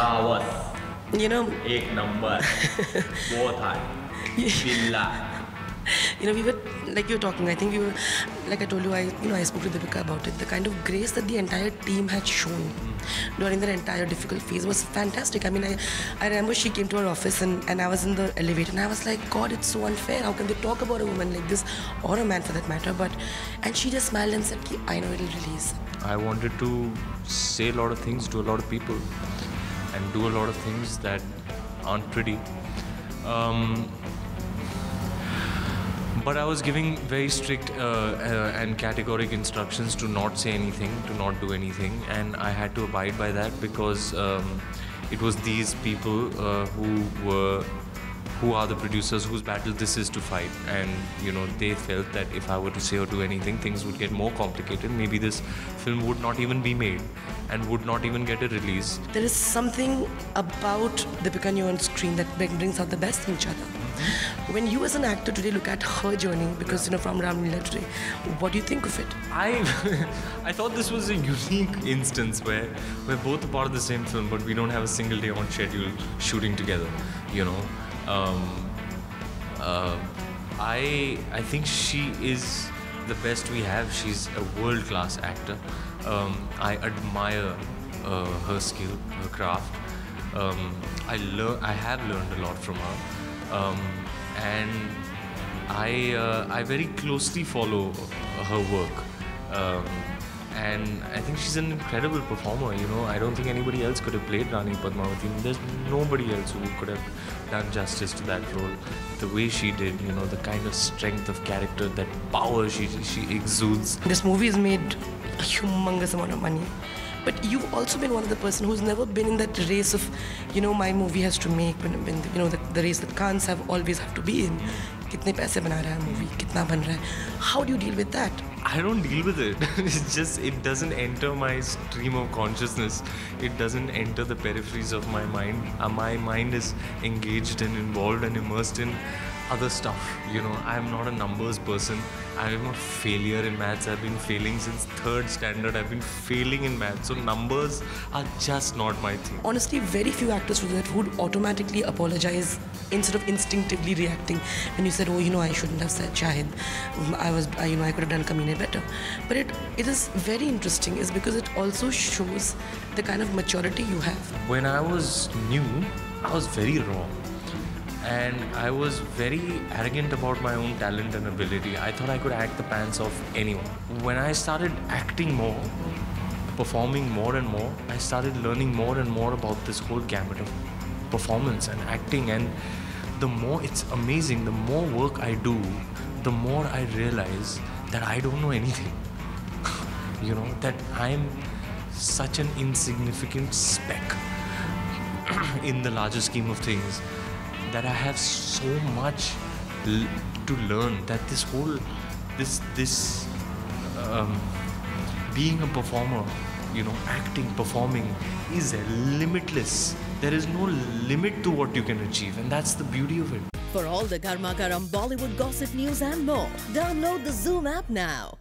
Flowers. You know, Ek number. Both are. Villa. you know, we were like you were talking. I think we were, like I told you, I spoke to Deepika about it. The kind of grace that the entire team had shown during their entire difficult phase was fantastic. I mean, I remember she came to our office and I was in the elevator and I was like, God, it's so unfair. How can they talk about a woman like this or a man for that matter? And she just smiled and said, I know it'll release. I wanted to say a lot of things to a lot of people and do a lot of things that aren't pretty. But I was giving very strict and categoric instructions to not say anything, to not do anything, and I had to abide by that because it was these people who are the producers whose battle this is to fight, and you know, they felt that if I were to say or do anything, things would get more complicated. Maybe this film would not even be made and would not even get a release. There is something about Deepika and you on screen that brings out the best in each other. When you as an actor today look at her journey, because you know, from Ramleela today, what do you think of it? I thought this was a unique instance where we're both a part of the same film, but we don't have a single day on schedule shooting together, you know. I think she is the best we have. She's a world-class actor. I admire her skill, her craft. I have learned a lot from her. And I very closely follow her work, and I think she's an incredible performer. You know, I don't think anybody else could have played Rani Padmaavat. There's nobody else who could have done justice to that role the way she did. You know, the kind of strength of character, that power she exudes. This movie has made a humongous amount of money. But you've also been one of the person who's never been in that race of, you know, my movie has to make, when you know, the race that Khans always have to be in. Kitne paise bana raha hai movie, kitna ban raha hai. How do you deal with that? I don't deal with it. It's just, it doesn't enter my stream of consciousness. It doesn't enter the peripheries of my mind. My mind is engaged and involved and immersed in other stuff. You know, I'm not a numbers person. I'm a failure in maths. I've been failing since 3rd standard. I've been failing in maths. So numbers are just not my thing. Honestly, very few actors would automatically apologize instead of instinctively reacting when you said, oh, you know, I shouldn't have said Shahid. I could have done Kameene better. But it is very interesting, is because it also shows the kind of maturity you have. When I was new, I was very raw. And I was very arrogant about my own talent and ability. I thought I could act the pants off anyone. When I started acting more, performing more and more, I started learning more and more about this whole gamut of performance and acting. And the more, it's amazing, the more work I do, the more I realize that I don't know anything. You know, that I'm such an insignificant speck in the larger scheme of things, that I have so much to learn, that this whole, being a performer, you know, acting, performing is limitless. There is no limit to what you can achieve, and that's the beauty of it. For all the Garma Garam Bollywood gossip news and more, download the Zoom app now.